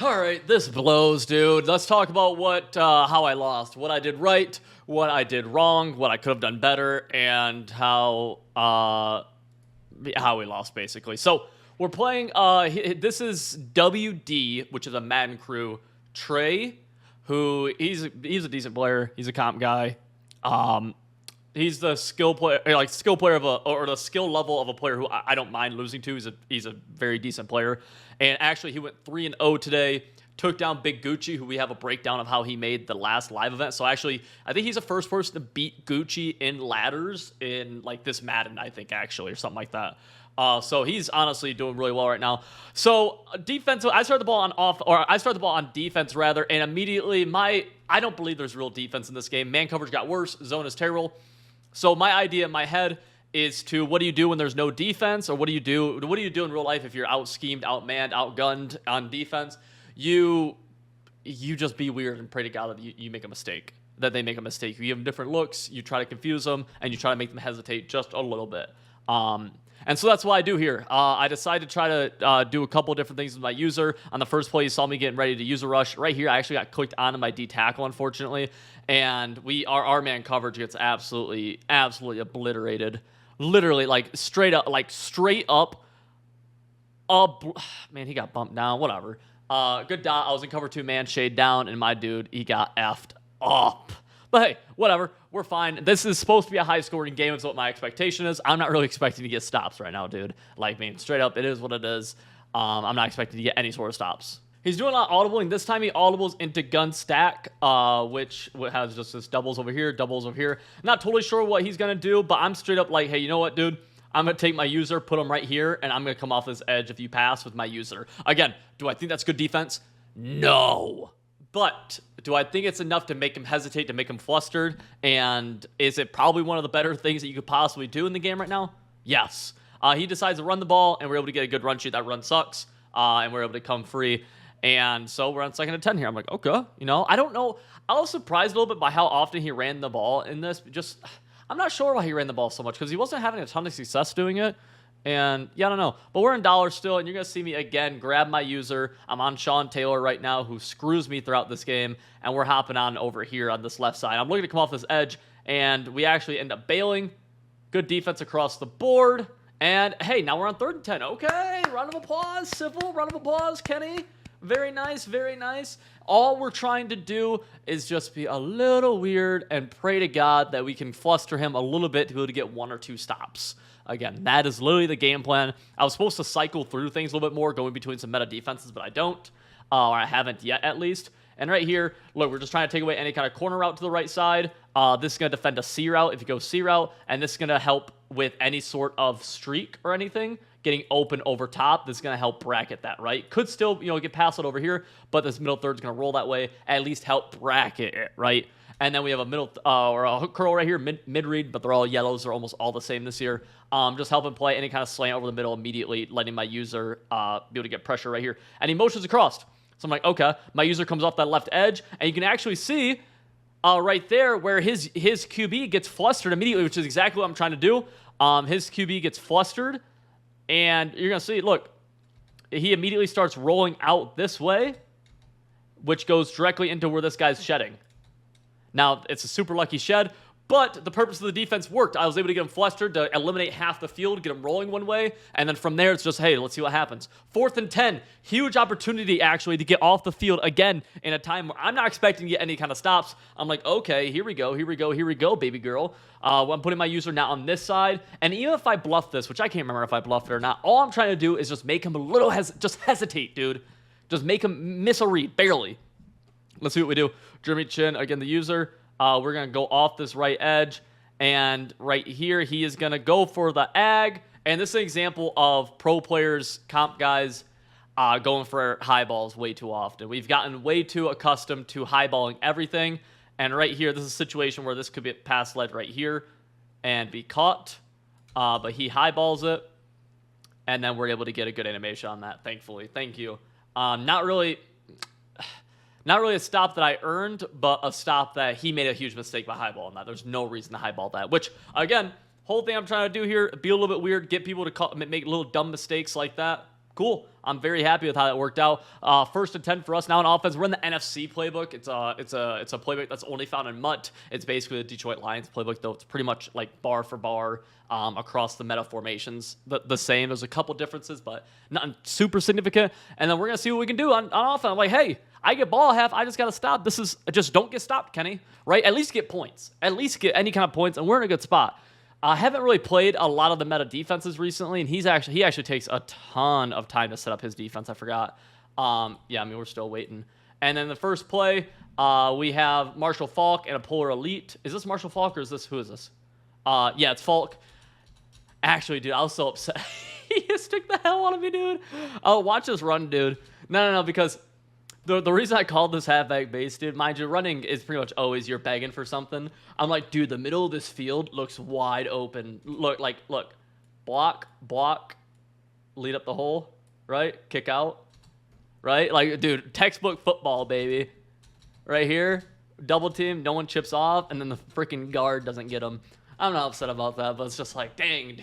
All right, this blows, dude. Let's talk about how I lost, what I did right, what I did wrong, what I could have done better, and how we lost, basically. So we're playing. This is WD, which is a Madden crew. Trey, who he's a decent player. He's a comp guy. Um, he's the skill player, like skill player or the skill level of a player who I don't mind losing to. He's a very decent player, and actually he went 3-0 today. Took down Big Gucci, who we have a breakdown of how he made the last live event. So actually, I think he's the first person to beat Gucci in ladders in like this Madden, I think actually, or something like that. So he's honestly doing really well right now. So defense, I started the ball on defense rather, and immediately I don't believe there's real defense in this game. Man coverage got worse. Zone is terrible. So my idea in my head is to, what do you do when there's no defense, or what do you do in real life if you're out schemed, outmanned, outgunned on defense? You just be weird and pray to God that you make a mistake, that they make a mistake. You give them different looks, you try to confuse them, and you try to make them hesitate just a little bit. And so that's what I do here. I decided to try to do a couple of different things with my user. On the first play, you saw me getting ready to user rush. Right here, I actually got clicked onto my D tackle, unfortunately, and our man coverage gets absolutely obliterated. Literally, straight up. Man, he got bumped down. Whatever. Good dot. I was in cover 2 man, shade down, and my dude, he got effed up. But hey, whatever. We're fine. This is supposed to be a high-scoring game. It's what my expectation is. I'm not really expecting to get stops right now, dude. Straight up, it is what it is. I'm not expecting to get any sort of stops. He's doing a lot of audibling. This time he audibles into gun stack, which has just this doubles over here, doubles over here. Not totally sure what he's going to do, but I'm straight up like, hey, you know what, dude? I'm going to take my user, put him right here, and I'm going to come off this edge if you pass with my user. Again, do I think that's good defense? No. But do I think it's enough to make him hesitate, to make him flustered? And is it probably one of the better things that you could possibly do in the game right now? Yes. He decides to run the ball, and we're able to get a good run sheet. That run sucks, and we're able to come free. And so we're on 2nd and 10 here. I'm like, okay. I don't know. I was surprised a little bit by how often he ran the ball in this. I'm not sure why he ran the ball so much, because he wasn't having a ton of success doing it. And yeah, I don't know. But we're in dollars still, and you're going to see me again grab my user. I'm on Sean Taylor right now, who screws me throughout this game. And we're hopping on over here on this left side. I'm looking to come off this edge, and we actually end up bailing. Good defense across the board. And hey, now we're on 3rd and 10. Okay, round of applause, civil, round of applause, Kenny. Very nice, very nice. All we're trying to do is just be a little weird and pray to God that we can fluster him a little bit to be able to get 1 or 2 stops. Again, that is literally the game plan. I was supposed to cycle through things a little bit more, going between some meta defenses, but I don't. Or I haven't yet, at least. And right here, look, we're just trying to take away any kind of corner route to the right side. This is going to defend a C route if you go C route, and this is going to help with any sort of streak or anything. Getting open over top, this is going to help bracket that, right? Could still, get past it over here, but this middle third is going to roll that way, at least help bracket it, right? And then we have a middle or a hook curl right here, mid read, but they're all yellows. They're almost all the same this year. Just helping play any kind of slant over the middle immediately, letting my user be able to get pressure right here. And he motions across. So I'm like, okay, my user comes off that left edge, and you can actually see right there where his QB gets flustered immediately, which is exactly what I'm trying to do. His QB gets flustered, and you're going to see, look, he immediately starts rolling out this way, which goes directly into where this guy's shedding. Now, it's a super lucky shed, but the purpose of the defense worked. I was able to get him flustered to eliminate half the field, get him rolling one way, and then from there, it's just, hey, let's see what happens. 4th and 10, huge opportunity, actually, to get off the field again in a time where I'm not expecting to get any kind of stops. I'm like, okay, here we go, baby girl. I'm putting my user now on this side, and even if I bluff this, which I can't remember if I bluffed it or not, all I'm trying to do is just make him a little, just hesitate, dude. Just make him miss a read, barely. Let's see what we do. Jeremy Chin, again, the user. We're going to go off this right edge. And right here, he is going to go for the ag. And this is an example of pro players, comp guys, going for high balls way too often. We've gotten way too accustomed to highballing everything. And right here, this is a situation where this could be a pass led right here and be caught. But he highballs it. And then we're able to get a good animation on that, thankfully. Thank you. Not really a stop that I earned, but a stop that he made a huge mistake by highballing that. There's no reason to highball that, which, again, whole thing I'm trying to do here, be a little bit weird, get people to make little dumb mistakes like that. Cool. I'm very happy with how that worked out. First and 10 for us now in offense. We're in the NFC playbook. It's a playbook that's only found in MUT. It's basically the Detroit Lions playbook, though. It's pretty much like bar for bar across the meta formations. The same. There's a couple differences, but nothing super significant. And then we're gonna see what we can do on offense. I'm like, hey, I get ball half. I just gotta stop. This is just don't get stopped, Kenny. Right? At least get points. At least get any kind of points, and we're in a good spot. I haven't really played a lot of the meta defenses recently, and he actually takes a ton of time to set up his defense. I forgot. Yeah, I mean, we're still waiting. And then the first play, we have Marshall Falk and a Polar Elite. Is this Marshall Falk or is this, who is this? Yeah, it's Falk. Actually, dude, I was so upset. He just took the hell out of me, dude. Oh, watch this run, dude. No, because the reason I called this halfback base, dude, mind you, running is pretty much always you're begging for something. I'm like, dude, the middle of this field looks wide open. Look, block, lead up the hole, right? Kick out, right? Like, dude, textbook football, baby. Right here, double team, no one chips off, and then the freaking guard doesn't get him. I'm not upset about that, but it's just like, dang.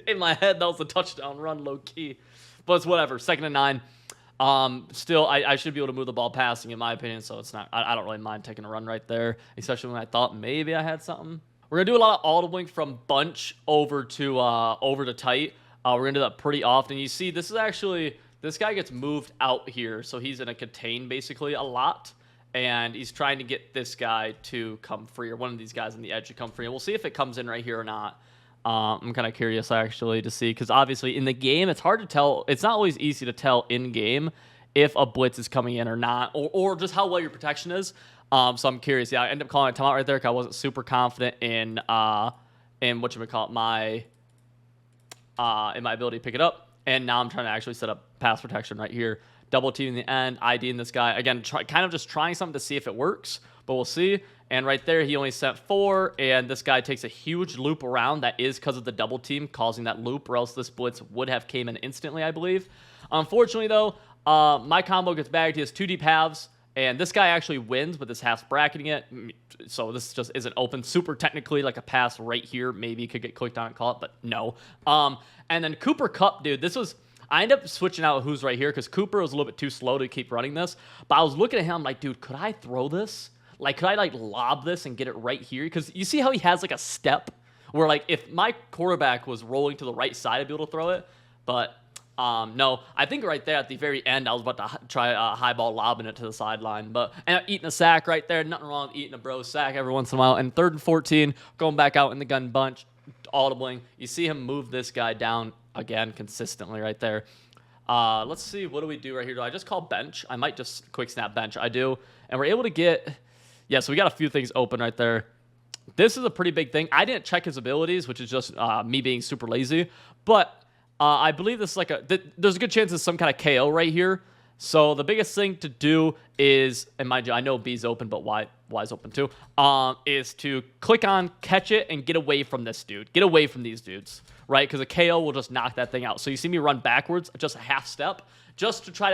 In my head, that was a touchdown run, low key. But it's whatever. 2nd and 9. Still, I should be able to move the ball passing, in my opinion, so it's not. I don't really mind taking a run right there, especially when I thought maybe I had something. We're gonna do a lot of audibling from bunch over to tight. We're gonna do that pretty often. You see, this guy gets moved out here, so he's in a contain basically a lot, and he's trying to get this guy to come free, or one of these guys on the edge to come free. And we'll see if it comes in right here or not. I'm kind of curious actually to see, because obviously in the game it's hard to tell. It's not always easy to tell in game if a blitz is coming in or not, or just how well your protection is. So I'm curious. Yeah, I ended up calling a timeout right there because I wasn't super confident in whatchamacallit, my in my ability to pick it up. And now I'm trying to actually set up pass protection right here. Double team in the end, IDing this guy. Again, kind of just trying something to see if it works, but we'll see. And right there, he only sent 4, and this guy takes a huge loop around. That is because of the double team causing that loop, or else this blitz would have came in instantly, I believe. Unfortunately, though, my combo gets bagged. He has 2 deep halves, and this guy actually wins, but this half's bracketing it. So this just isn't open. Super technically, like a pass right here, maybe could get clicked on and call it, but no. And then Cooper Kupp, dude, this was... I ended up switching out who's right here because Cooper was a little bit too slow to keep running this. But I was looking at him like, dude, could I throw this? Like, could I, like, lob this and get it right here? Because you see how he has, like, a step where, like, if my quarterback was rolling to the right side, I'd be able to throw it. But, no. I think right there at the very end, I was about to try high ball lobbing it to the sideline. But and eating a sack right there. Nothing wrong with eating a bro sack every once in a while. And 3rd and 14, going back out in the gun bunch, audibling. You see him move this guy down again consistently right there. Let's see. What do we do right here? Do I just call bench? I might just quick snap bench. I do. And we're able to get... Yeah, so we got a few things open right there. This is a pretty big thing. I didn't check his abilities, which is just me being super lazy. But I believe this is like there's a good chance it's some kind of KO right here. So the biggest thing to do is, and mind you, I know B's open, but Y's open too, is to click on, catch it, and get away from this dude. Get away from these dudes, right? Because a KO will just knock that thing out. So you see me run backwards, just a half step, just to try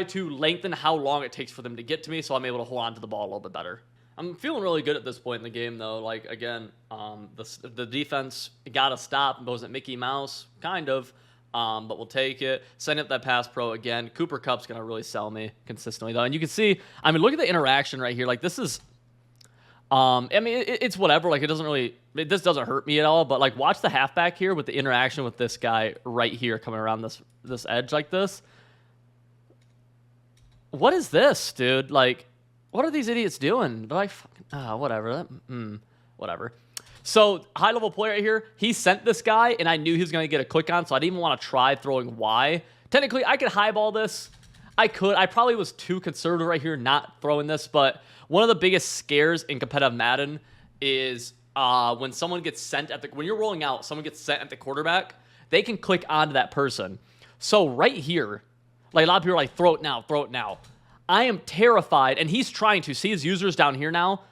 to lengthen how long it takes for them to get to me, so I'm able to hold on to the ball a little bit better. I'm feeling really good at this point in the game, though. Like, again, the defense got to stop. Wasn't Mickey Mouse, kind of, but we'll take it. Send up that pass pro again. Cooper Kupp's going to really sell me consistently, though. And you can see, I mean, look at the interaction right here. Like, this is, I mean, it's whatever. Like, this doesn't hurt me at all, but, like, watch the halfback here with the interaction with this guy right here coming around this edge like this. What is this, dude? Like, what are these idiots doing? Whatever. Whatever. So, high-level play right here. He sent this guy, and I knew he was going to get a click on, so I didn't even want to try throwing Y. Technically, I could highball this. I could. I probably was too conservative right here not throwing this, but one of the biggest scares in competitive Madden is when someone gets sent when you're rolling out, someone gets sent at the quarterback, they can click onto that person. So, right here, like a lot of people are like, throw it now, throw it now. I am terrified, and he's trying to. See his users down here now?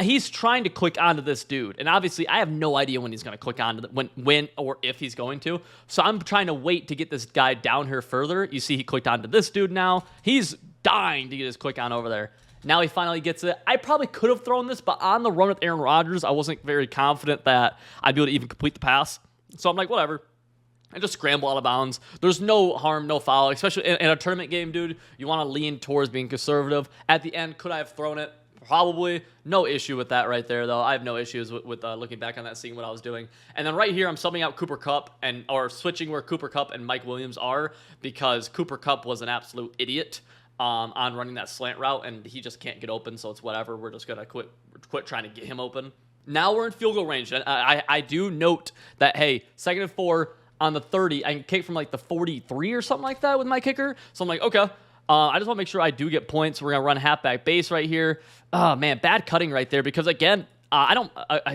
He's trying to click onto this dude, and obviously I have no idea when he's going to click onto when or if he's going to. So I'm trying to wait to get this guy down here further. You see he clicked onto this dude now. He's dying to get his click on over there. Now he finally gets it. I probably could have thrown this, but on the run with Aaron Rodgers, I wasn't very confident that I'd be able to even complete the pass. So I'm like, whatever. and just scramble out of bounds. There's no harm, no foul, especially in a tournament game, dude. You want to lean towards being conservative. At the end, could I have thrown it? Probably. No issue with that right there, though. I have no issues with looking back on that, seeing what I was doing. And then right here, I'm subbing out Cooper Kupp or switching where Cooper Kupp and Mike Williams are, because Cooper Kupp was an absolute idiot on running that slant route, and he just can't get open, so it's whatever. We're just going to quit trying to get him open. Now we're in field goal range. And I do note that, hey, 2nd and 4 on the 30, I can kick from like the 43 or something like that with my kicker. So I'm like, okay. I just want to make sure I do get points. We're gonna run halfback base right here. Oh man, bad cutting right there, because again, I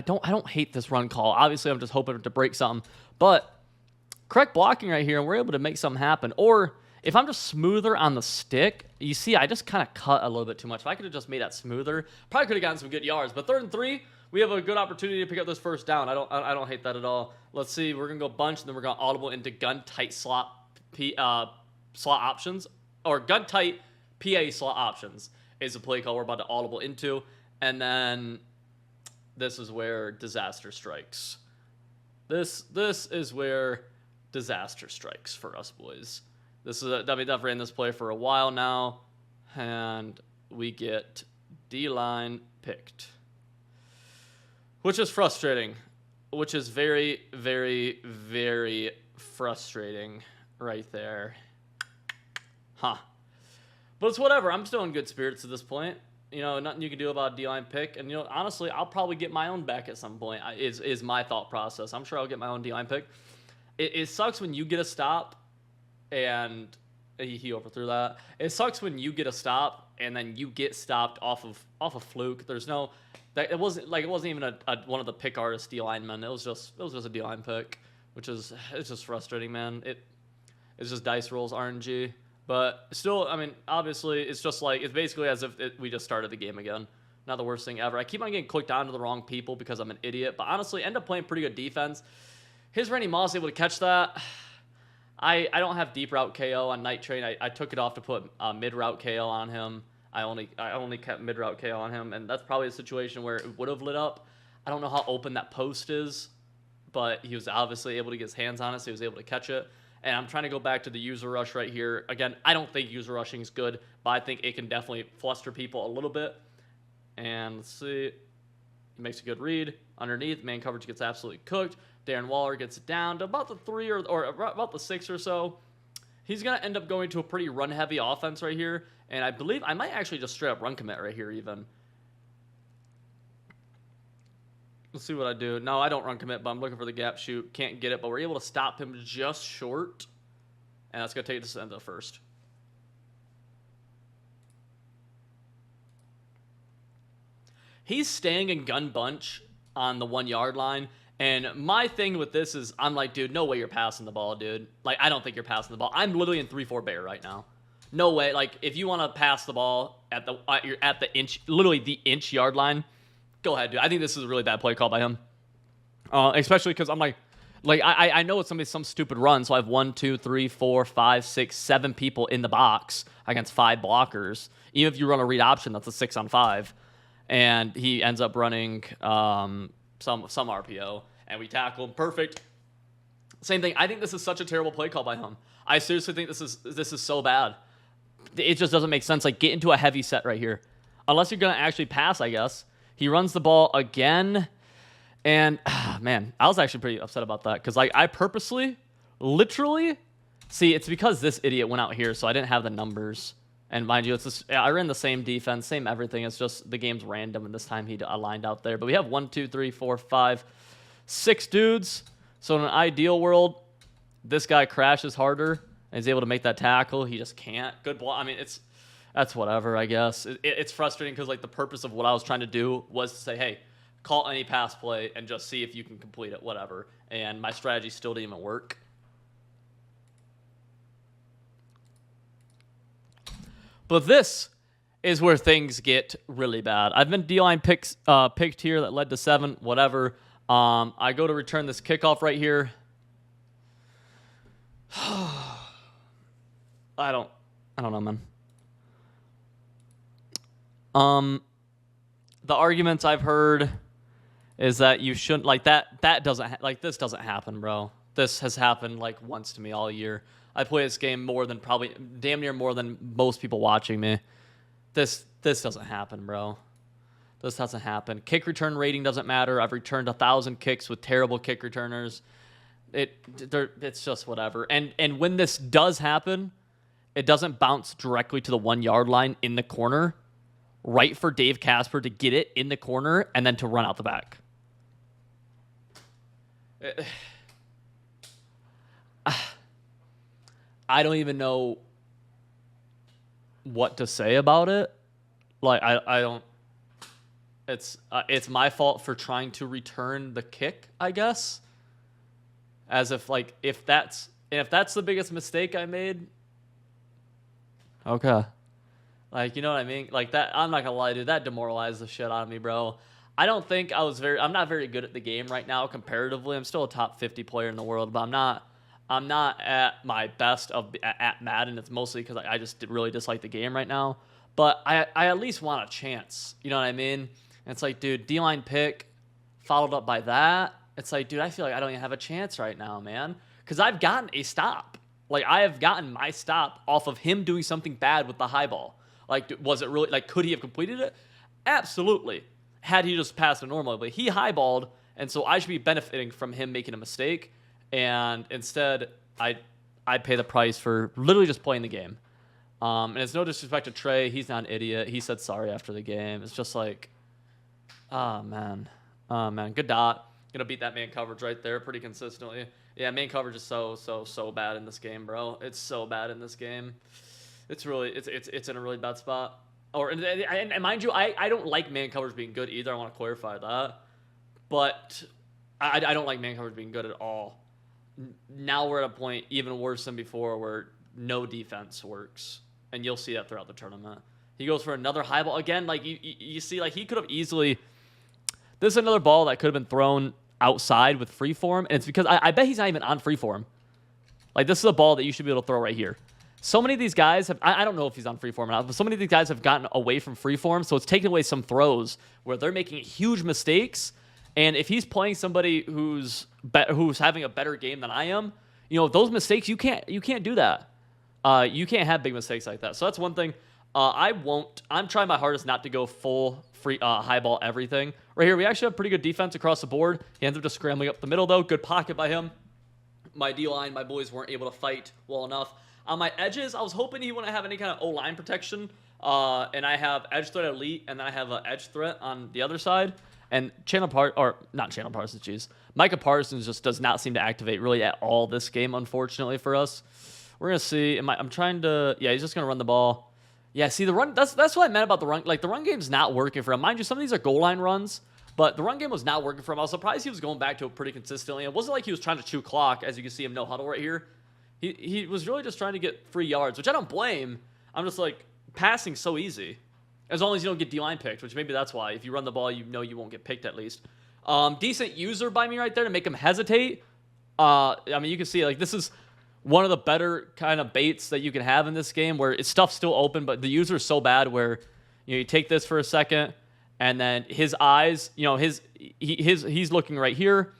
don't hate this run call. Obviously, I'm just hoping to break something, but correct blocking right here, and we're able to make something happen. Or if I'm just smoother on the stick, you see, I just kind of cut a little bit too much. If I could have just made that smoother, probably could have gotten some good yards. But 3rd and 3, we have a good opportunity to pick up this first down. I don't hate that at all. Let's see, we're gonna go bunch, and then we're gonna audible into gun tight slot options. Or gun tight PA slot options is a play call we're about to audible into. And then this is where disaster strikes. This is where disaster strikes for us boys. This is I've ran this play for a while now, and we get D-line picked, which is frustrating, which is very, very, very frustrating right there. Huh. But it's whatever. I'm still in good spirits at this point. You know, nothing you can do about a D-line pick. And, you know, honestly, I'll probably get my own back at some point, is my thought process. I'm sure I'll get my own D-line pick. It sucks when you get a stop and he overthrew that. It sucks when you get a stop and then you get stopped off of fluke. There's no... It wasn't even one of the pick artist D-linemen. It was just a D-line pick, it's just frustrating, man. It's just dice rolls RNG. But still, I mean, obviously, it's just like, it's basically as if we just started the game again. Not the worst thing ever. I keep on getting clicked onto the wrong people because I'm an idiot. But honestly, end up playing pretty good defense. His Randy Moss able to catch that. I don't have deep route KO on Night Train. I took it off to put mid route KO on him. I only kept mid route KO on him, and that's probably a situation where it would have lit up. I don't know how open that post is, but he was obviously able to get his hands on it, so he was able to catch it. And I'm trying to go back to the user rush right here. Again, I don't think user rushing is good, but I think it can definitely fluster people a little bit. And let's see. He makes a good read. Underneath, man coverage gets absolutely cooked. Darren Waller gets it down to about the 3 or about the 6 or so. He's going to end up going to a pretty run-heavy offense right here. And I believe I might actually just straight up run commit right here even. Let's see what I do. No, I don't run commit, but I'm looking for the gap shoot. Can't get it, but we're able to stop him just short. And that's going to take us into the first. He's staying in gun bunch on the 1 yard line. And my thing with this is I'm like, dude, no way you're passing the ball, dude. Like, I don't think you're passing the ball. I'm literally in 3-4 bear right now. No way. Like, if you want to pass the ball you're at the inch, literally the inch yard line, go ahead, dude. I think this is a really bad play call by him. Especially because I'm like I know it's going to be some stupid run, so I have 1, 2, 3, 4, 5, 6, 7 people in the box against 5 blockers. Even if you run a read option, that's a 6-on-5. And he ends up running some RPO, and we tackle him. Perfect. Same thing. I think this is such a terrible play call by him. I seriously think this is so bad. It just doesn't make sense. Like, get into a heavy set right here. Unless you're going to actually pass, I guess. He runs the ball again. And, man, I was actually pretty upset about that. Because, like, I purposely, literally, see, it's because this idiot went out here, so I didn't have the numbers. And mind you, I ran the same defense, same everything. It's just the game's random, and this time he aligned out there. But we have 1, 2, 3, 4, 5, 6 dudes. So in an ideal world, this guy crashes harder and is able to make that tackle. He just can't. Good ball. I mean, that's whatever, I guess. It's frustrating because, like, the purpose of what I was trying to do was to say, hey, call any pass play and just see if you can complete it, whatever. And my strategy still didn't even work. But this is where things get really bad. I've been D-line picked here that led to 7, whatever. I go to return this kickoff right here. I don't know, man. The arguments I've heard is that you shouldn't, like, that doesn't, like, this doesn't happen, bro. this has happened like once to me all year. I play this game more than probably damn near more than most people watching me. This doesn't happen, bro. This doesn't happen. Kick return rating doesn't matter. I've returned 1,000 kicks with terrible kick returners. It's just whatever. And when this does happen, it doesn't bounce directly to the 1 yard line in the corner, right for Dave Casper to get it in the corner and then to run out the back. I don't even know what to say about it. Like I don't. It's my fault for trying to return the kick, I guess. As if that's the biggest mistake I made. Okay. Like, you know what I mean? Like that, I'm not gonna lie, dude, that demoralized the shit out of me, bro. I'm not very good at the game right now comparatively. I'm still a top 50 player in the world, but I'm not at my best at Madden. It's mostly because I just really dislike the game right now. But I at least want a chance. You know what I mean? And it's like, dude, D-line pick followed up by that. It's like, dude, I feel like I don't even have a chance right now, man. Because I've gotten a stop. Like, I have gotten my stop off of him doing something bad with the high ball. Like, was it really, like, could he have completed it? Absolutely. Had he just passed it normally. But he highballed, and so I should be benefiting from him making a mistake. And instead, I pay the price for literally just playing the game. And it's no disrespect to Trey. He's not an idiot. He said sorry after the game. It's just like, oh, man. Oh, man. Good dot. Gonna beat that man coverage right there pretty consistently. Yeah, man coverage is so bad in this game, bro. It's so bad in this game. It's in a really bad spot. And mind you, I don't like man coverage being good either. I want to clarify that. But I don't like man coverage being good at all. Now we're at a point even worse than before where no defense works. And you'll see that throughout the tournament. He goes for another high ball. Again, like you see, like he could have easily... This is another ball that could have been thrown outside with freeform. And it's because I bet he's not even on freeform. Like, this is a ball that you should be able to throw right here. So many of these guys have... I don't know if he's on freeform or not, but so many of these guys have gotten away from freeform, so it's taken away some throws where they're making huge mistakes. And if he's playing somebody who's having a better game than I am, you know, those mistakes, you can't do that. You can't have big mistakes like that. So that's one thing. I'm trying my hardest not to go full free high ball everything. Right here, we actually have pretty good defense across the board. He ends up just scrambling up the middle, though. Good pocket by him. My D-line, my boys weren't able to fight well enough. On my edges, I was hoping he wouldn't have any kind of O-line protection. And I have edge threat elite, and then I have an edge threat on the other side. And Micah Parsons just does not seem to activate really at all this game, unfortunately for us. We're gonna see. I'm trying to. Yeah, he's just gonna run the ball. Yeah, see the run. That's what I meant about the run. Like the run game's not working for him. Mind you, some of these are goal line runs, but the run game was not working for him. I was surprised he was going back to it pretty consistently. It wasn't like he was trying to chew clock, as you can see him no huddle right here. He was really just trying to get free yards, which I don't blame. I'm just like passing so easy, as long as you don't get D-line picked, which maybe that's why. If you run the ball, you know you won't get picked at least. Decent user by me right there to make him hesitate. I mean, you can see like this is one of the better kind of baits that you can have in this game where stuff's still open, but the user is so bad where you take this for a second and then his eyes, you know, he's looking right here,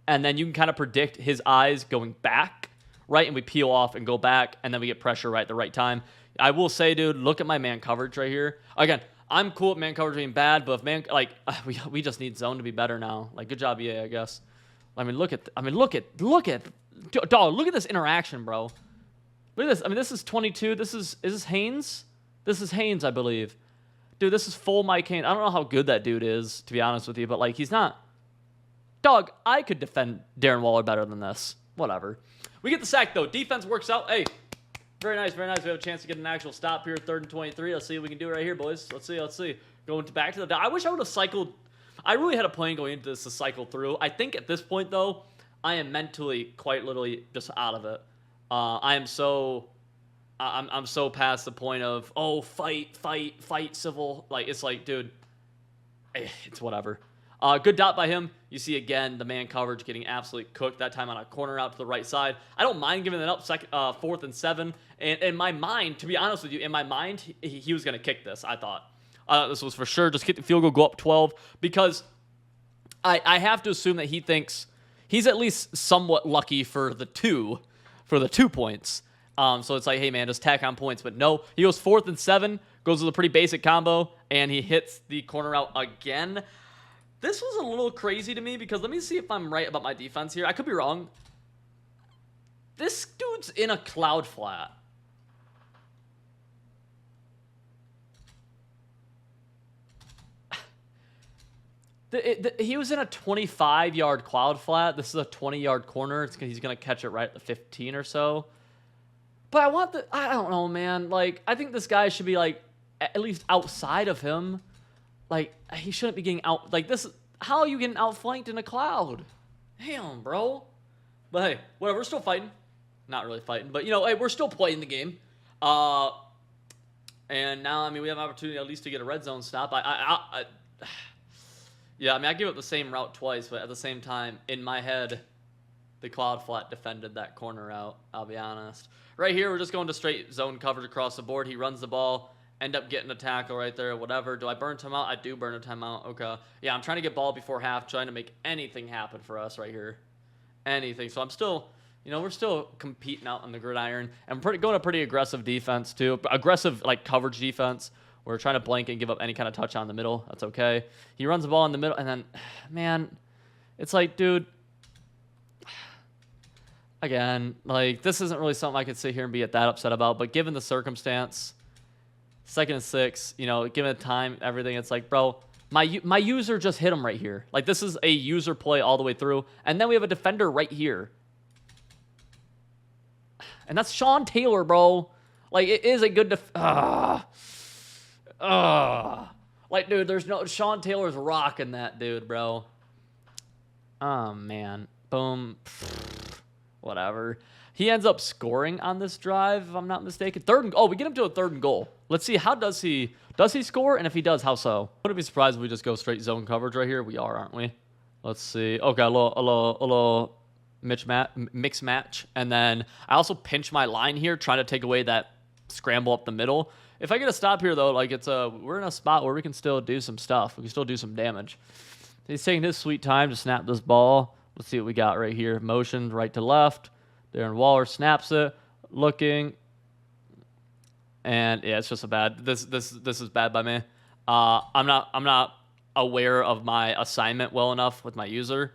and then you can kind of predict his eyes going back, right? And we peel off and go back, and then we get pressure right at the right time. I will say, dude, look at my man coverage right here. Again, I'm cool with man coverage being bad, but if we just need zone to be better now. Like, good job, EA, I guess. Look at this interaction, bro. Look at this. I mean, this is 22. Is this Haynes? This is Haynes, I believe. Dude, this is full Mike Haynes. I don't know how good that dude is, to be honest with you, but like he's not. Dog, I could defend Darren Waller better than this. Whatever. We get the sack though. Defense works out. Hey, very nice, very nice. We have a chance to get an actual stop here, 3rd and 23. Let's see what we can do right here, boys. Let's see. Going back to the. I wish I would have cycled. I really had a plan going into this to cycle through. I think at this point though, I am mentally quite literally just out of it. I'm so past the point of fight civil. Like it's like, dude, it's whatever. Good dot by him. You see again the man coverage getting absolutely cooked that time on a corner out to the right side. I don't mind giving it up 4th and 7. And in my mind, to be honest with you, he was gonna kick this. I thought this was for sure just kick the field goal, go up 12 because I have to assume that he thinks he's at least somewhat lucky for the 2 points. So it's like, hey, man, just tack on points. But no, he goes 4th and 7, goes with a pretty basic combo, and he hits the corner out again. This was a little crazy to me because let me see if I'm right about my defense here. I could be wrong. This dude's in a cloud flat. He was in a 25-yard cloud flat. This is a 20-yard corner. He's going to catch it right at the 15 or so. But I don't know, man. Like, I think this guy should be, like, at least outside of him. Like, he shouldn't be getting out. Like, how are you getting outflanked in a cloud? Damn, bro. But, hey, whatever. We're still fighting. Not really fighting. But, hey, we're still playing the game. And now, I mean, we have an opportunity at least to get a red zone stop. Yeah, I mean, I give up the same route twice, but at the same time, in my head, the cloud flat defended that corner out, I'll be honest. Right here, we're just going to straight zone coverage across the board. He runs the ball, end up getting a tackle right there, whatever. Do I burn timeout? I do burn a timeout. Okay. Yeah, I'm trying to get ball before half, trying to make anything happen for us right here. Anything. So I'm still, we're still competing out on the gridiron. And going a pretty aggressive defense, too. Aggressive, like, coverage defense. We're trying to blank and give up any kind of touch on the middle. That's okay. He runs the ball in the middle, and then, man, it's like, dude, again, like, this isn't really something I could sit here and be that upset about, but given the circumstance, 2nd and 6, given the time, everything, it's like, bro, my user just hit him right here. Like, this is a user play all the way through, and then we have a defender right here. And that's Sean Taylor, bro. Like, it is a good like, dude, there's no Sean Taylor's rocking that dude, bro. Oh man, boom, whatever. He ends up scoring on this drive, if I'm not mistaken. We get him to a 3rd and goal. Let's see, how does he score? And if he does, how so? Wouldn't be surprised if we just go straight zone coverage right here. We are, aren't we? Let's see. Okay, a little mix match, and then I also pinch my line here, trying to take away that scramble up the middle. If I get a stop here, though, like we're in a spot where we can still do some stuff. We can still do some damage. He's taking his sweet time to snap this ball. Let's see what we got right here. Motion right to left. Darren Waller snaps it, looking, and yeah, it's just a bad. This is bad by me. I'm not aware of my assignment well enough with my user,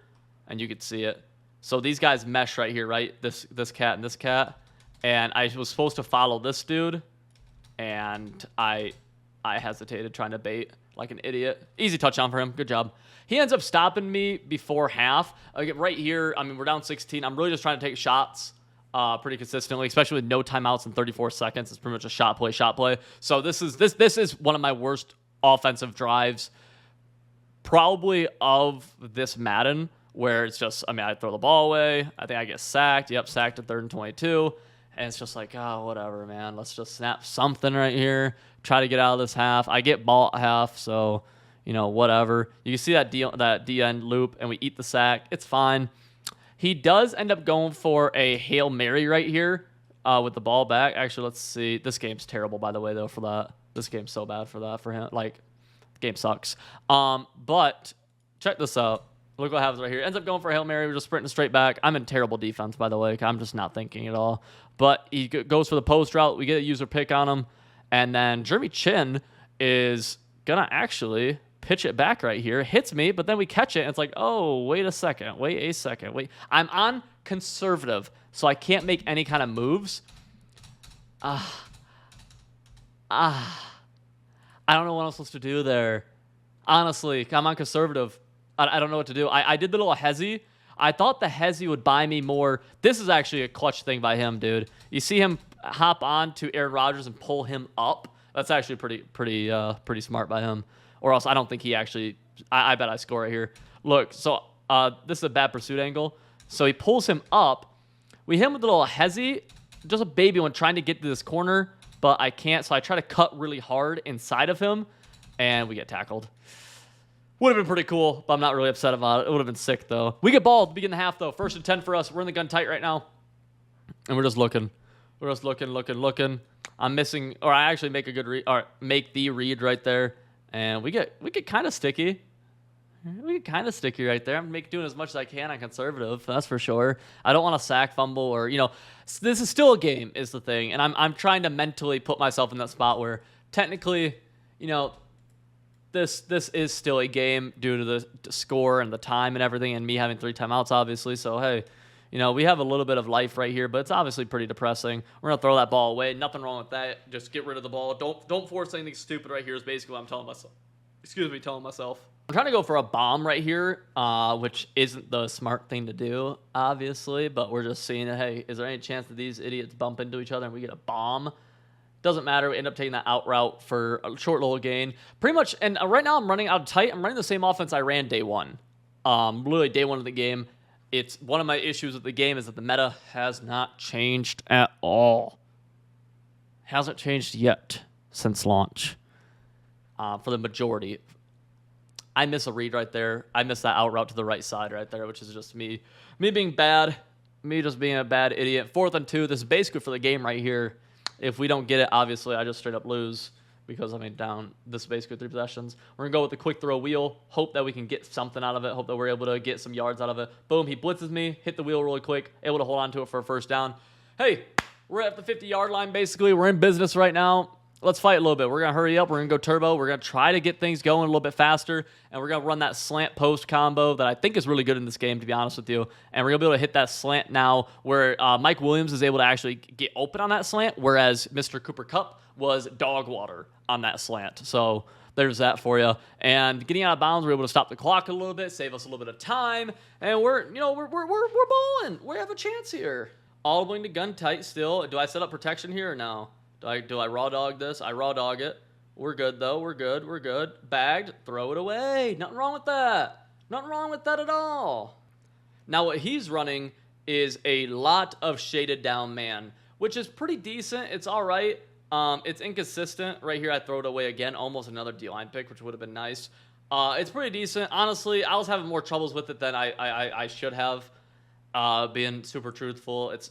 and you could see it. So these guys mesh right here, right? This cat and this cat, and I was supposed to follow this dude. And I hesitated trying to bait like an idiot. Easy touchdown for him. Good job. He ends up stopping me before half. Right here, I mean, we're down 16. I'm really just trying to take shots pretty consistently, especially with no timeouts in 34 seconds. It's pretty much a shot play. So this is one of my worst offensive drives probably of this Madden, where it's just, I mean, I throw the ball away. I think I get sacked. Yep, sacked at 3rd and 22. And it's just like, oh, whatever, man. Let's just snap something right here. Try to get out of this half. I get ball at half, so, whatever. You can see that D-end loop, and we eat the sack. It's fine. He does end up going for a Hail Mary right here with the ball back. Actually, let's see. This game's terrible, by the way, though, for that. This game's so bad for that for him. Like, the game sucks. But check this out. Look what happens right here. Ends up going for a Hail Mary. We're just sprinting straight back. I'm in terrible defense, by the way. I'm just not thinking at all. But he goes for the post route. We get a user pick on him. And then Jeremy Chin is going to actually pitch it back right here. Hits me, but then we catch it. And it's like, oh, wait a second. I'm on conservative, so I can't make any kind of moves. I don't know what I'm supposed to do there. Honestly, I'm on conservative. I don't know what to do. I did the little hezzy. I thought the hezzy would buy me more. This is actually a clutch thing by him, dude. You see him hop on to Aaron Rodgers and pull him up. That's actually pretty smart by him. Or else I don't think he actually. I bet I score right here. Look, so this is a bad pursuit angle. So he pulls him up. We hit him with a little hezzy, just a baby one, trying to get to this corner, but I can't. So I try to cut really hard inside of him, and we get tackled. Would have been pretty cool, but I'm not really upset about it. It would have been sick, though. We get ball at the beginning of the half, though. 1st and 10 for us. We're in the gun tight right now. And we're just looking. Looking. I'm missing, or I actually make a good read, or make the read right there. And we get kind of sticky. We get kind of sticky right there. I'm doing as much as I can on conservative, that's for sure. I don't want to sack, fumble, or this is still a game, is the thing, and I'm trying to mentally put myself in that spot where technically, this is still a game due to the score and the time and everything, and me having 3 timeouts, obviously. So hey, we have a little bit of life right here, but it's obviously pretty depressing. We're gonna throw that ball away. Nothing wrong with that. Just get rid of the ball. Don't force anything stupid right here. Is basically what I'm telling myself. Telling myself. I'm trying to go for a bomb right here, which isn't the smart thing to do, obviously, but we're just seeing, hey, is there any chance that these idiots bump into each other and we get a bomb? Doesn't matter. We end up taking that out route for a short little gain. Pretty much, and right now I'm running out of tight. I'm running the same offense I ran day one. Literally day one of the game. It's one of my issues with the game is that the meta has not changed at all. Hasn't changed yet since launch. For the majority. I miss a read right there. I miss that out route to the right side right there, which is just me being bad. Me just being a bad idiot. 4th and 2. This is basically for the game right here. If we don't get it, obviously, I just straight up lose because, down. This is basically 3 possessions. We're going to go with the quick throw wheel. Hope that we can get something out of it. Hope that we're able to get some yards out of it. Boom, he blitzes me. Hit the wheel really quick. Able to hold on to it for a first down. Hey, we're at the 50-yard line, basically. We're in business right now. Let's fight a little bit. We're going to hurry up. We're going to go turbo. We're going to try to get things going a little bit faster. And we're going to run that slant post combo that I think is really good in this game, to be honest with you. And we're going to be able to hit that slant now where Mike Williams is able to actually get open on that slant, whereas Mr. Cooper Kupp was dog water on that slant. So there's that for you. And getting out of bounds, we're able to stop the clock a little bit, save us a little bit of time. And we're bowling. We have a chance here. All the way to gun tight still. Do I set up protection here or no? Do I raw dog this? I raw dog it. We're good, though. We're good. Bagged. Throw it away. Nothing wrong with that. Nothing wrong with that at all. Now, what he's running is a lot of shaded down man, which is pretty decent. It's all right. It's inconsistent. Right here, I throw it away again. Almost another D-line pick, which would have been nice. It's pretty decent. Honestly, I was having more troubles with it than I should have. Being super truthful, it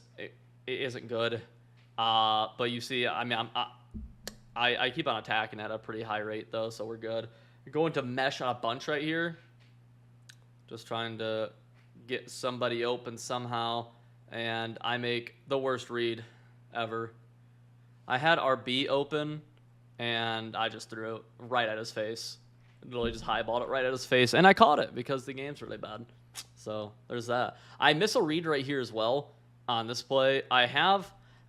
isn't good. But you see, I keep on attacking at a pretty high rate, though, so we're good. We're going to mesh on a bunch right here. Just trying to get somebody open somehow, and I make the worst read ever. I had RB open, and I just threw it right at his face. Literally just highballed it right at his face, and I caught it because the game's really bad. So there's that. I miss a read right here as well on this play. I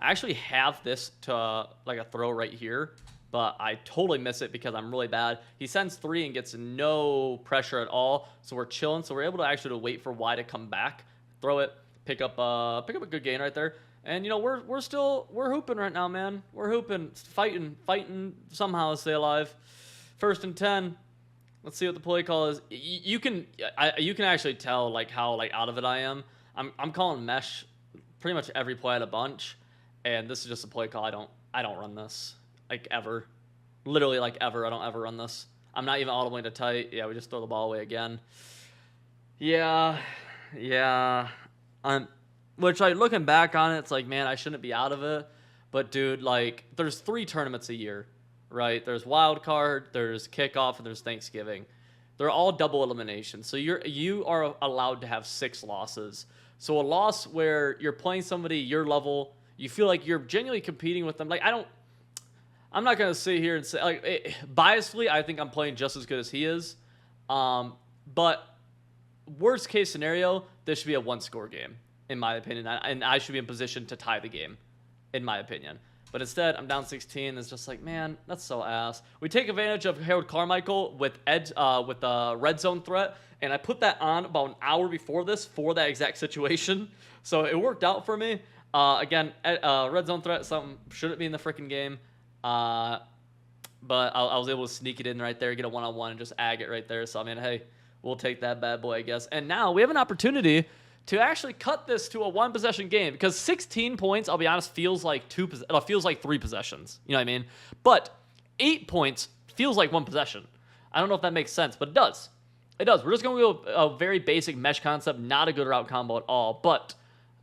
actually have this to like a throw right here, but I totally miss it because I'm really bad. He sends 3 and gets no pressure at all, so we're chilling. So we're able to actually wait for Y to come back, throw it, pick up a good gain right there. And we're hooping right now, man. We're hooping, fighting somehow to stay alive. 1st and 10. Let's see what the play call is. You can actually tell how out of it I am. I'm calling mesh pretty much every play at a bunch. And this is just a play call. I don't run this ever. Literally ever. I don't ever run this. I'm not even all the way to tight. Yeah, we just throw the ball away again. Yeah. Which looking back on it, it's man, I shouldn't be out of it. But dude, there's 3 tournaments a year, right? There's wild card, there's kickoff, and there's Thanksgiving. They're all double elimination. So you are allowed to have 6 losses. So a loss where you're playing somebody your level, you feel like you're genuinely competing with them. I'm not going to sit here and say, biasedly, I think I'm playing just as good as he is. But worst case scenario, this should be a 1-score game, in my opinion. And I should be in position to tie the game, in my opinion. But instead, I'm down 16. It's just man, that's so ass. We take advantage of Harold Carmichael with a red zone threat. And I put that on about an hour before this for that exact situation. So it worked out for me. Again, red zone threat, something shouldn't be in the freaking game. But I was able to sneak it in right there, get a one-on-one, and just ag it right there. So, hey, we'll take that bad boy, I guess. And now we have an opportunity to actually cut this to a 1-possession game because 16 points, I'll be honest, feels like 3 possessions. You know what I mean? But 8 points feels like 1 possession. I don't know if that makes sense, but it does. It does. We're just going to go a very basic mesh concept, not a good route combo at all, but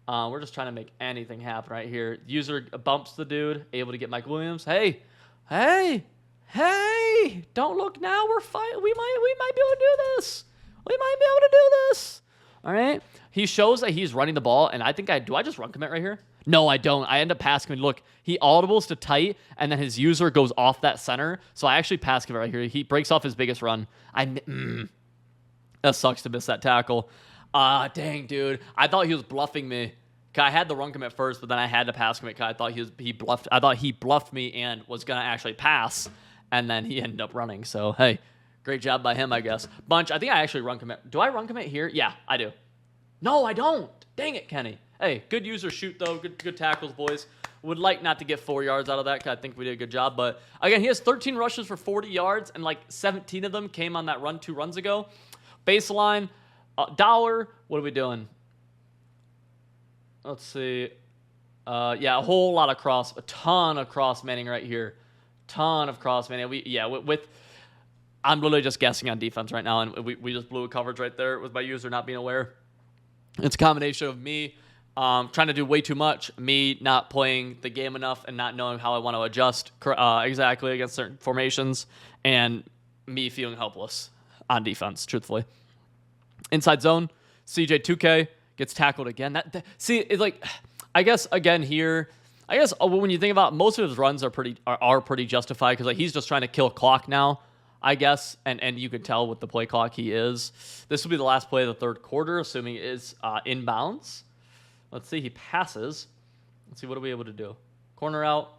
we're just trying to make anything happen right here. User bumps the dude, able to get Mike Williams. Hey, don't look now. We're fighting. We might be able to do this. We might be able to do this. All right. He shows that he's running the ball, and I think do I just run commit right here? No, I don't. I end up pass commit. Look, he audibles to tight, and then his user goes off that center. So I actually pass commit right here. He breaks off his biggest run. That sucks to miss that tackle. Dang, dude. I thought he was bluffing me. I had the run commit first, but then I had to pass commit. I thought he bluffed. I thought he bluffed me and was gonna actually pass, and then he ended up running. So hey, great job by him, I guess. Bunch. I think I actually run commit. Do I run commit here? Yeah, I do. No, I don't. Dang it, Kenny. Hey, good user shoot, though. Good tackles, boys. Would like not to get 4 yards out of that because I think we did a good job. But, again, he has 13 rushes for 40 yards, and, like, 17 of them came on that run 2 runs ago. Baseline, dollar. What are we doing? Let's see. Yeah, a whole lot of cross. A ton of cross manning right here. Ton of cross manning. I'm literally just guessing on defense right now, and we just blew a coverage right there with my user not being aware. It's a combination of me trying to do way too much, me not playing the game enough and not knowing how I want to adjust exactly against certain formations, and me feeling helpless on defense, truthfully. Inside zone, CJ 2K gets tackled again. I guess again here, when you think about it, most of his runs are pretty justified because like he's just trying to kill clock now, I guess, and you can tell with the play clock he is. This will be the last play of the third quarter, assuming it is inbounds. Let's see, he passes. Let's see, what are we able to do? Corner out.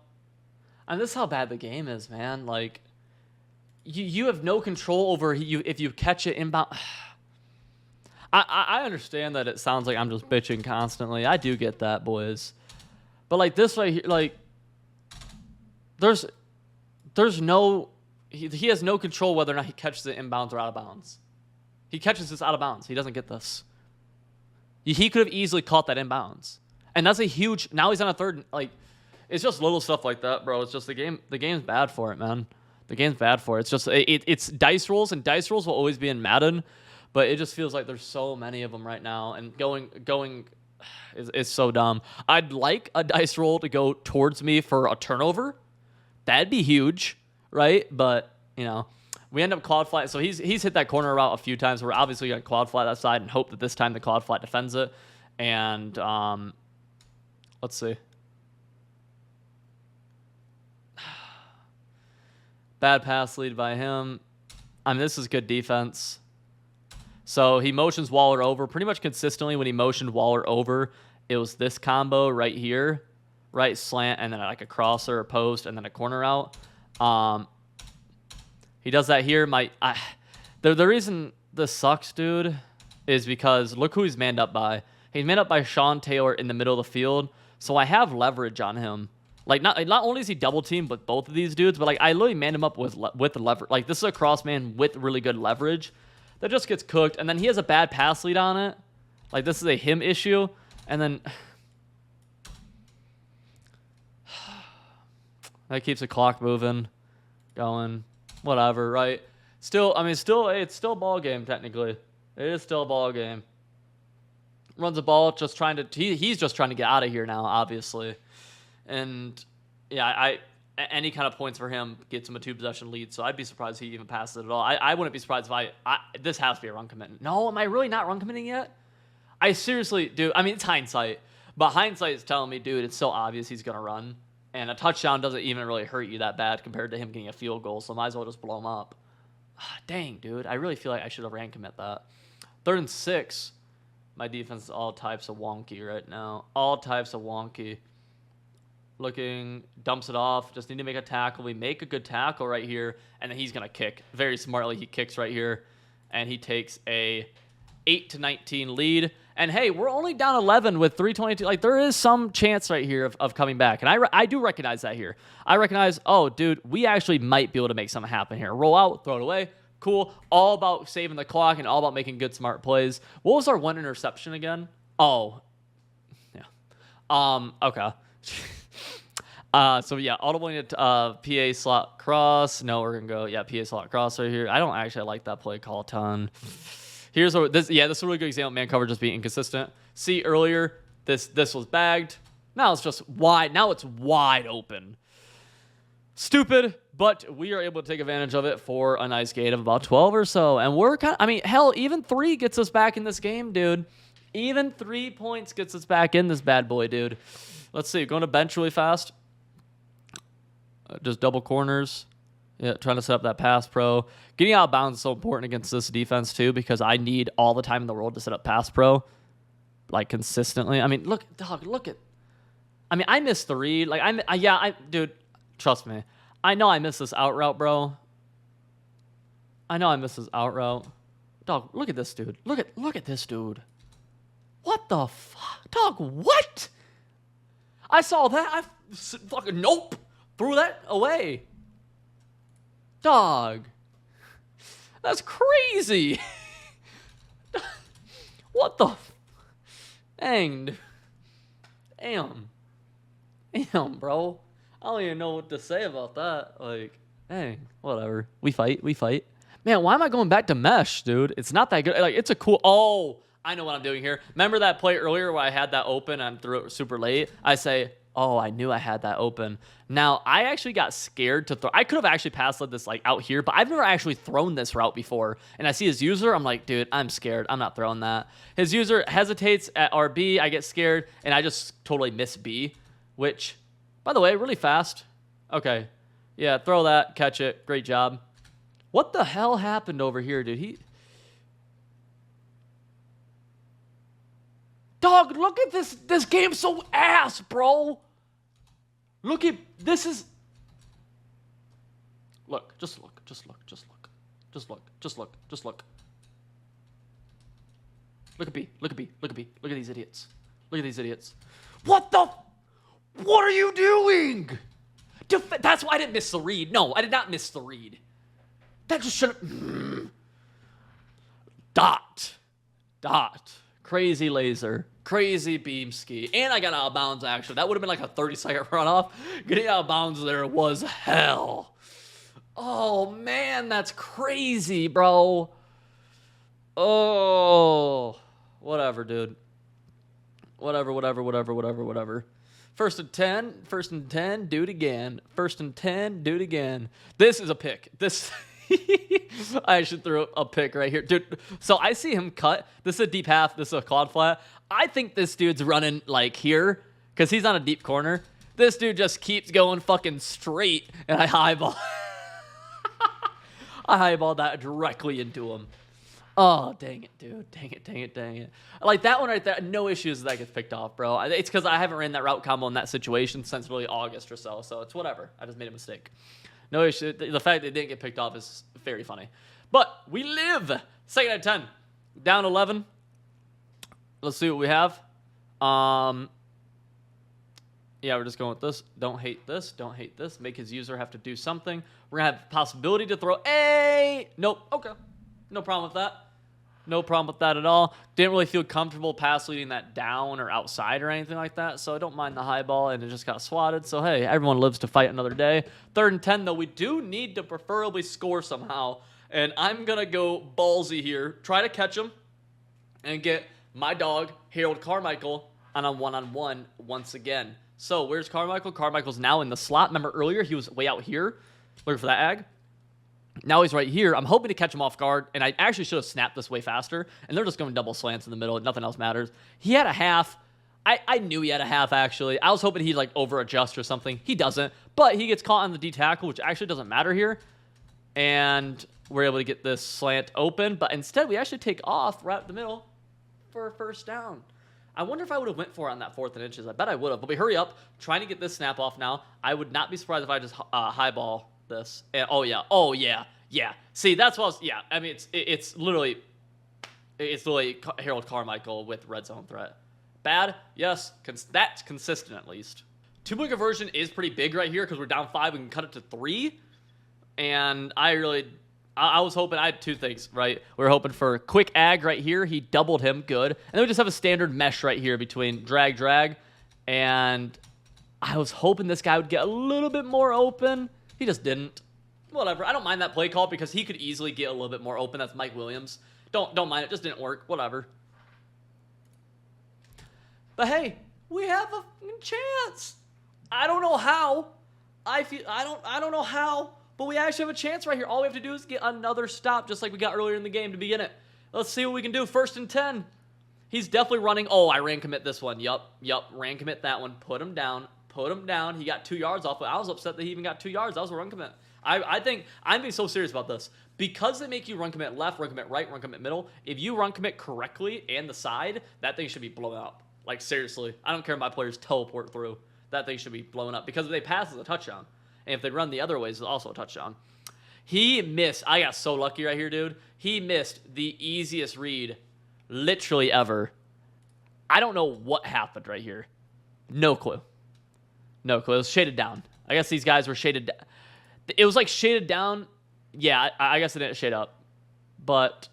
And this is how bad the game is, man. Like, you have no control over if you catch it inbound. I understand that it sounds like I'm just bitching constantly. I do get that, boys. But like this right here, like, there's no... He has no control whether or not he catches it inbounds or out of bounds. He catches this out of bounds. He doesn't get this. He could have easily caught that inbounds. And that's a huge... Now he's on a third... Like, it's just little stuff like that, bro. It's just the game's bad for it, man. The game's bad for it. It's just... It's dice rolls, and dice rolls will always be in Madden, but it just feels like there's so many of them right now, and going is so dumb. I'd like a dice roll to go towards me for a turnover. That'd be huge. Right, but we end up quad flat. So he's hit that corner route a few times. We're obviously gonna quad flat that side and hope that this time the quad flat defends it. And let's see. Bad pass lead by him. I mean, this is good defense. So he motions Waller over pretty much consistently. When he motioned Waller over, it was this combo right here, right slant, and then like a crosser, a post, and then a corner out. He does that here. The reason this sucks, dude, is because look who he's manned up by. He's manned up by Sean Taylor in the middle of the field, so I have leverage on him. Like not only is he double teamed with both of these dudes, but like I literally manned him up with leverage. Like this is a cross man with really good leverage that just gets cooked, and then he has a bad pass lead on it. Like this is a him issue, and then that keeps the clock moving, going, whatever, right? Still, I mean, it's still a ball game, technically. It is still a ball game. Runs the ball, he's just trying to get out of here now, obviously. And, yeah, any kind of points for him gets him a 2-possession lead, so I'd be surprised if he even passes it at all. I wouldn't be surprised if this has to be a run commit. No, am I really not run committing yet? I seriously do. I mean, it's hindsight, but hindsight is telling me, dude, it's so obvious he's going to run. And a touchdown doesn't even really hurt you that bad compared to him getting a field goal, so might as well just blow him up. Dang, dude. I really feel like I should have ran commit that. 3rd and 6. My defense is all types of wonky right now. All types of wonky. Looking, dumps it off. Just need to make a tackle. We make a good tackle right here, and then he's going to kick. Very smartly, he kicks right here, and he takes a 8-19 lead. And hey, we're only down 11 with 3:22. Like there is some chance right here of coming back, and I do recognize that here. I recognize, oh, dude, we actually might be able to make something happen here. Roll out, throw it away, cool. All about saving the clock and all about making good, smart plays. What was our one interception again? Oh, yeah. Okay. So yeah, audible PA slot cross. No, we're gonna go PA slot cross right here. I don't actually like that play call a ton. Here's this is a really good example of man coverage just being inconsistent. See earlier, this was bagged. Now it's just wide. Now it's wide open. Stupid, but we are able to take advantage of it for a nice gain of about 12 or so. And we're kind of, I mean, hell, even 3 gets us back in this game, dude. Even 3 points gets us back in this bad boy, dude. Let's see. Going to bench really fast. Just double corners. Yeah, trying to set up that pass pro. Getting out of bounds is so important against this defense, too, because I need all the time in the world to set up pass pro, like, consistently. I mean, look, dog, look at. I mean, I missed the read. Like, dude, trust me. I know I missed this out route, bro. I know I missed this out route. Dog, look at this dude. Look at this dude. What the fuck? Dog, what? I saw that. I fucking, nope. Threw that away. Dog. That's crazy. What the? Dang. Damn. Damn, bro. I don't even know what to say about that. Like, dang, whatever. We fight. Man, why am I going back to mesh, dude? It's not that good. Like, it's a cool. Oh, I know what I'm doing here. Remember that play earlier where I had that open and threw it super late? I say, oh, I knew I had that open. Now, I actually got scared to throw. I could have actually pass led this like out here, but I've never actually thrown this route before. And I see his user. I'm like, dude, I'm scared. I'm not throwing that. His user hesitates at RB. I get scared, and I just totally miss B, which, by the way, really fast. Okay. Yeah, throw that, catch it. Great job. What the hell happened over here, dude? Dog, look at this. This game's so ass, bro. Look at this is. Look, just look. Look at B. Look at these idiots. What the? What are you doing? That's why I didn't miss the read. No, I did not miss the read. That just should have. Dot. Crazy laser. Crazy beam ski. And I got out of bounds, actually. That would have been like a 30-second runoff. Getting out of bounds there was hell. Oh, man, that's crazy, bro. Oh. Whatever, dude. Whatever. First and 10, do it again. First and 10, do it again. This is a pick. I should throw a pick right here. Dude, so I see him cut. This is a deep half. This is a quad flat. I think this dude's running like here because he's on a deep corner. This dude just keeps going fucking straight, and I highball. I highballed that directly into him. Oh, dang it, dude. Dang it. Like that one right there, no issues that gets picked off, bro. It's because I haven't ran that route combo in that situation since really August or so. So it's whatever. I just made a mistake. No issue. The fact that it didn't get picked off is very funny. But we live. Second at 10. Down 11. Let's see what we have. Yeah, we're just going with this. Don't hate this. Make his user have to do something. We're going to have possibility to throw. Hey! Nope. Okay. No problem with that. No problem with that at all. Didn't really feel comfortable pass leading that down or outside or anything like that, so I don't mind the high ball, and it just got swatted. So, hey, everyone lives to fight another day. Third and 10, though, we do need to preferably score somehow, and I'm going to go ballsy here. Try to catch him and get my dog, Harold Carmichael, on a one-on-one once again. So, where's Carmichael? Carmichael's now in the slot. Remember earlier, he was way out here looking for that ag. Now he's right here. I'm hoping to catch him off guard, and I actually should have snapped this way faster, and they're just going double slants in the middle. Nothing else matters. He had a half. I knew he had a half, actually. I was hoping he'd, like, over-adjust or something. He doesn't, but he gets caught on the D tackle, which actually doesn't matter here, and we're able to get this slant open, but instead we actually take off right up the middle for a first down. I wonder if I would have went for it on that 4th and inches. I bet I would have, but we hurry up, trying to get this snap off now. I would not be surprised if I just highball this. And, oh yeah. See, that's what I was, yeah. I mean, it's literally Harold Carmichael with red zone threat. Bad, yes. That's consistent at least. 2-point conversion is pretty big right here because we're down 5. We can cut it to 3. And I was hoping, I had 2 things, right? We were hoping for a quick ag right here. He doubled him, good. And then we just have a standard mesh right here between drag. And I was hoping this guy would get a little bit more open. He just didn't. Whatever. I don't mind that play call because he could easily get a little bit more open. That's Mike Williams. Don't mind it. Just didn't work. Whatever. But hey, we have a chance. I don't know how, I don't know how, but we actually have a chance right here. All we have to do is get another stop, just like we got earlier in the game to begin it. Let's see what we can do. 1st and 10. He's definitely running. Oh, I ran commit this one. Yup. Ran commit that one. Put him down. He got 2 yards off, but I was upset that he even got 2 yards. That was a run commit. I think I'm being so serious about this. Because they make you run commit left, run commit right, run commit middle, if you run commit correctly and the side, that thing should be blown up. Like, seriously. I don't care if my players teleport through. That thing should be blown up. Because if they pass, it's a touchdown. And if they run the other ways, it's also a touchdown. He missed. I got so lucky right here, dude. He missed the easiest read literally ever. I don't know what happened right here. No clue. No clue. It was shaded down. I guess these guys were shaded down. It was like shaded down. Yeah, I guess it didn't shade up. But,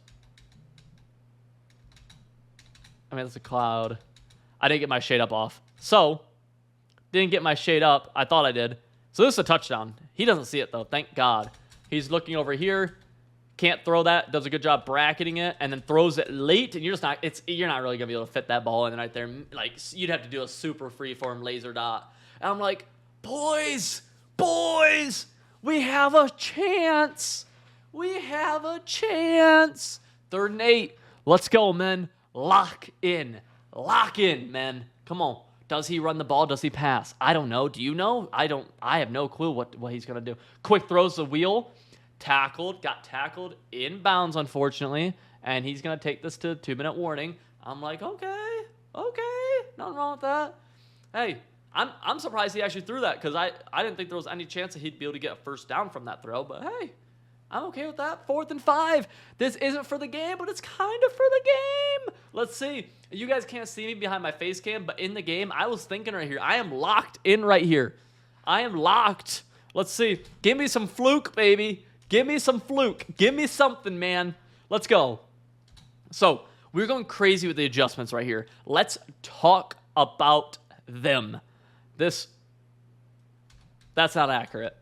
I mean, it's a cloud. I didn't get my shade up off. So, didn't get my shade up. I thought I did. So this is a touchdown. He doesn't see it, though. Thank God. He's looking over here. Can't throw that. Does a good job bracketing it. And then throws it late. And you're not really going to be able to fit that ball in right there. Like, you'd have to do a super freeform laser dot. And I'm like, boys, we have a chance. We have a chance. 3rd and 8. Let's go, men. Lock in, men. Come on. Does he run the ball? Does he pass? I don't know. Do you know? I have no clue what he's going to do. Quick throws the wheel. Got tackled in bounds, unfortunately. And he's going to take this to 2-minute warning. I'm like, okay. Nothing wrong with that. Hey, I'm surprised he actually threw that because I didn't think there was any chance that he'd be able to get a 1st down from that throw. But hey, I'm okay with that. 4th and 5. This isn't for the game, but it's kind of for the game. Let's see. You guys can't see me behind my face cam, but in the game, I was thinking right here. I am locked in right here. I am locked. Let's see. Give me some fluke, baby. Give me some fluke. Give me something, man. Let's go. So, we're going crazy with the adjustments right here. Let's talk about them. That's not accurate.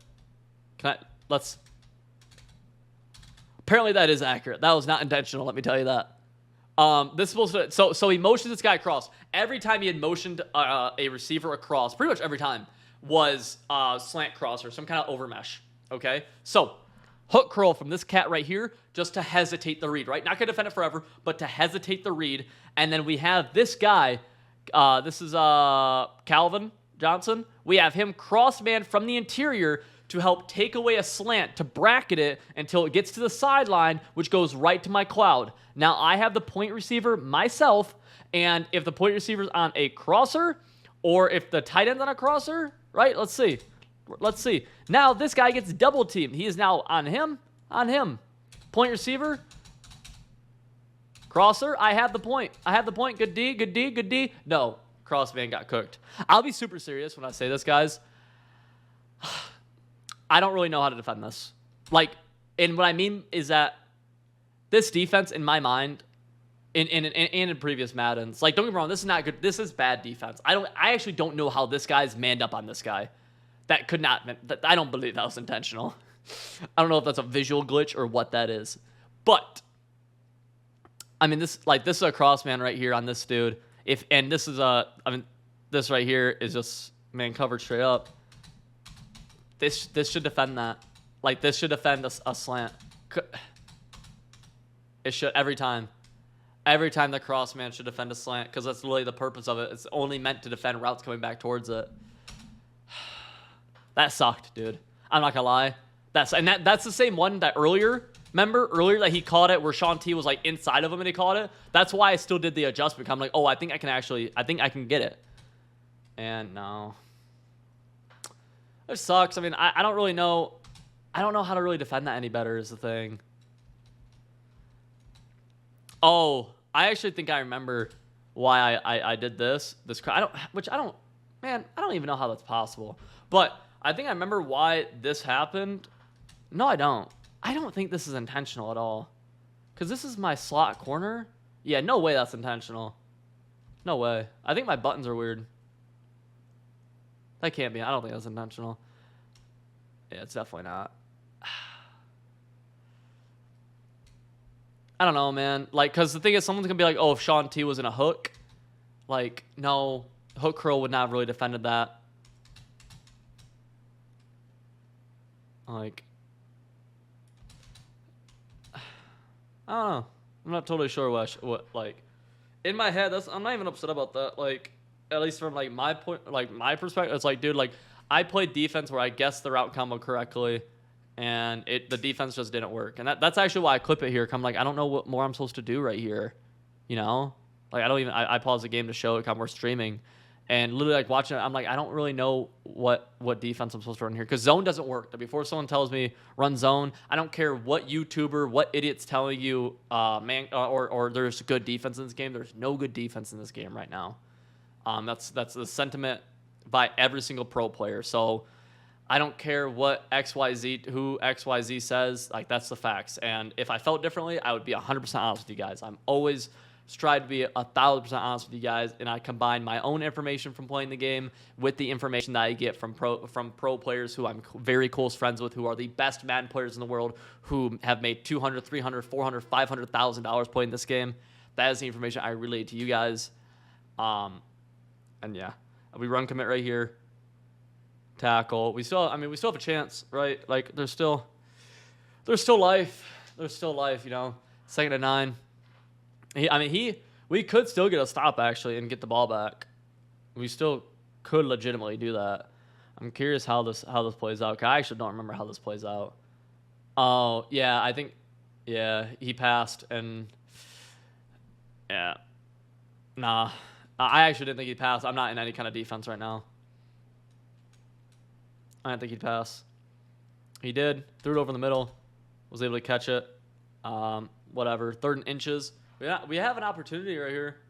Apparently that is accurate. That was not intentional, let me tell you that. This is supposed to, so he motions this guy across. Every time he had motioned a receiver across, pretty much every time, was slant cross or some kind of overmesh. Okay? So, hook curl from this cat right here, just to hesitate the read, right? Not going to defend it forever, but to hesitate the read. And then we have this guy, this is Calvin Johnson. We have him cross man from the interior to help take away a slant, to bracket it until it gets to the sideline, which goes right to my cloud. Now, I have the point receiver myself, and if the point receiver's on a crosser, or if the tight end's on a crosser, right? Let's see. Now, this guy gets double teamed. He is now on him. Point receiver. Crosser, I have the point. Good D. No, crossman got cooked. I'll be super serious when I say this, guys. I don't really know how to defend this. Like, and what I mean is that this defense, in my mind, in previous Maddens, like, don't get me wrong, this is not good. This is bad defense. I actually don't know how this guy's manned up on this guy. That could not. I don't believe that was intentional. I don't know if that's a visual glitch or what that is. But I mean, this is a cross man right here on this dude. This right here is just man covered straight up. This should defend that. Like, this should defend a slant. It should every time. Every time the cross man should defend a slant, because that's literally the purpose of it. It's only meant to defend routes coming back towards it. That sucked, dude. I'm not gonna lie. That's the same one that earlier. Remember earlier that he caught it where Sean T was like inside of him and he caught it? That's why I still did the adjustment. I'm like, oh, I think I can get it. And no. It sucks. I mean, I don't really know. I don't know how to really defend that any better is the thing. Oh, I actually think I remember why I did this. Man, I don't even know how that's possible. But I think I remember why this happened. No, I don't. I don't think this is intentional at all. Because this is my slot corner. Yeah, no way that's intentional. No way. I think my buttons are weird. That can't be. I don't think that's intentional. Yeah, it's definitely not. I don't know, man. Like, because the thing is, someone's going to be like, oh, if Sean T was in a hook. Like, no. Hook curl would not have really defended that. Like, I don't know. I'm not totally sure what like in my head. I'm not even upset about that. Like, at least from like my point, like my perspective, it's like, dude, like I played defense where I guessed the route combo correctly, and the defense just didn't work. And that's actually why I clip it here. 'Cause I'm like, I don't know what more I'm supposed to do right here, you know? Like I pause the game to show it. 'Cause we're streaming, and literally like watching it, I'm like, I don't really know what defense I'm supposed to run here, because zone doesn't work. Before someone tells me run zone, I don't care what YouTuber, what idiot's telling you, or there's good defense in this game. There's no good defense in this game right now. That's the sentiment by every single pro player. So I don't care what who XYZ says. Like, that's the facts. And if I felt differently, I would be 100% honest with you guys. I'm always strive to be 1,000% honest with you guys, and I combine my own information from playing the game with the information that I get from pro players who I'm very close friends with, who are the best Madden players in the world, who have made $200,000, $300,000, $400,000, $500,000 playing this game. That is the information I relay to you guys. And yeah, we run commit right here. Tackle. We still have a chance, right? Like, there's still life. There's still life, you know. 2nd and 9. We could still get a stop actually and get the ball back. We still could legitimately do that. I'm curious how this plays out. 'Cause I actually don't remember how this plays out. Oh yeah, I think he passed, and yeah, nah. I actually didn't think he'd pass. I'm not in any kind of defense right now. I didn't think he'd pass. He did. Threw it over the middle. Was able to catch it. Whatever. 3rd and inches. We have an opportunity right here.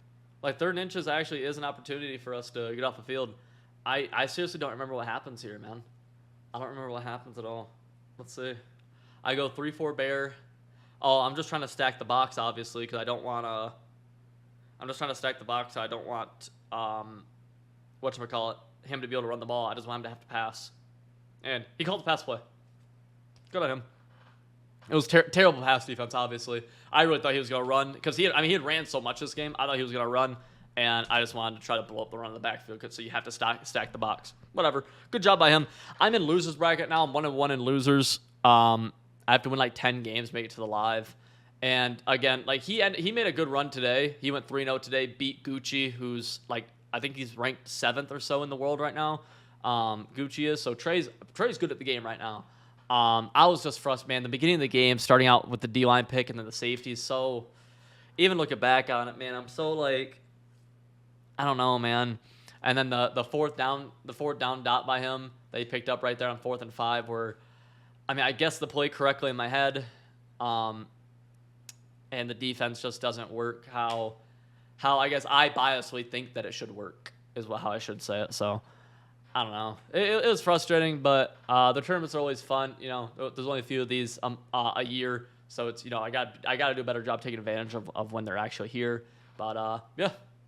Like, 3rd and inches actually is an opportunity for us to get off the field. I seriously don't remember what happens here, man. I don't remember what happens at all. Let's see. I go 3-4 bear. Oh, I'm just trying to stack the box, obviously, because I don't want to. I'm just trying to stack the box. I don't want whatchamacallit, him to be able to run the ball. I just want him to have to pass. And he called the pass play. Good on him. It was terrible pass defense, obviously. I really thought he was going to run, because he had ran so much this game. I thought he was going to run, and I just wanted to try to blow up the run in the backfield, so you have to stack the box. Whatever. Good job by him. I'm in losers bracket now. I'm 1-1 in losers. I have to win like 10 games, make it to the live. And again, like he made a good run today. He went 3-0 today, beat Gucci, who's like, I think he's ranked 7th or so in the world right now. Gucci is. So Trey's good at the game right now. I was just frustrated, man. The beginning of the game, starting out with the D-line pick and then the safety. So even looking back on it, man, I'm so like, I don't know, man. And then the fourth down dot by him that he picked up right there on 4th and 5, where, I guess the play correctly in my head, and the defense just doesn't work how I guess I biasly think that it should work, is how I should say it. So I don't know. It was frustrating, but the tournaments are always fun. You know, there's only a few of these a year, so it's, you know, I got to do a better job taking advantage of when they're actually here. But yeah.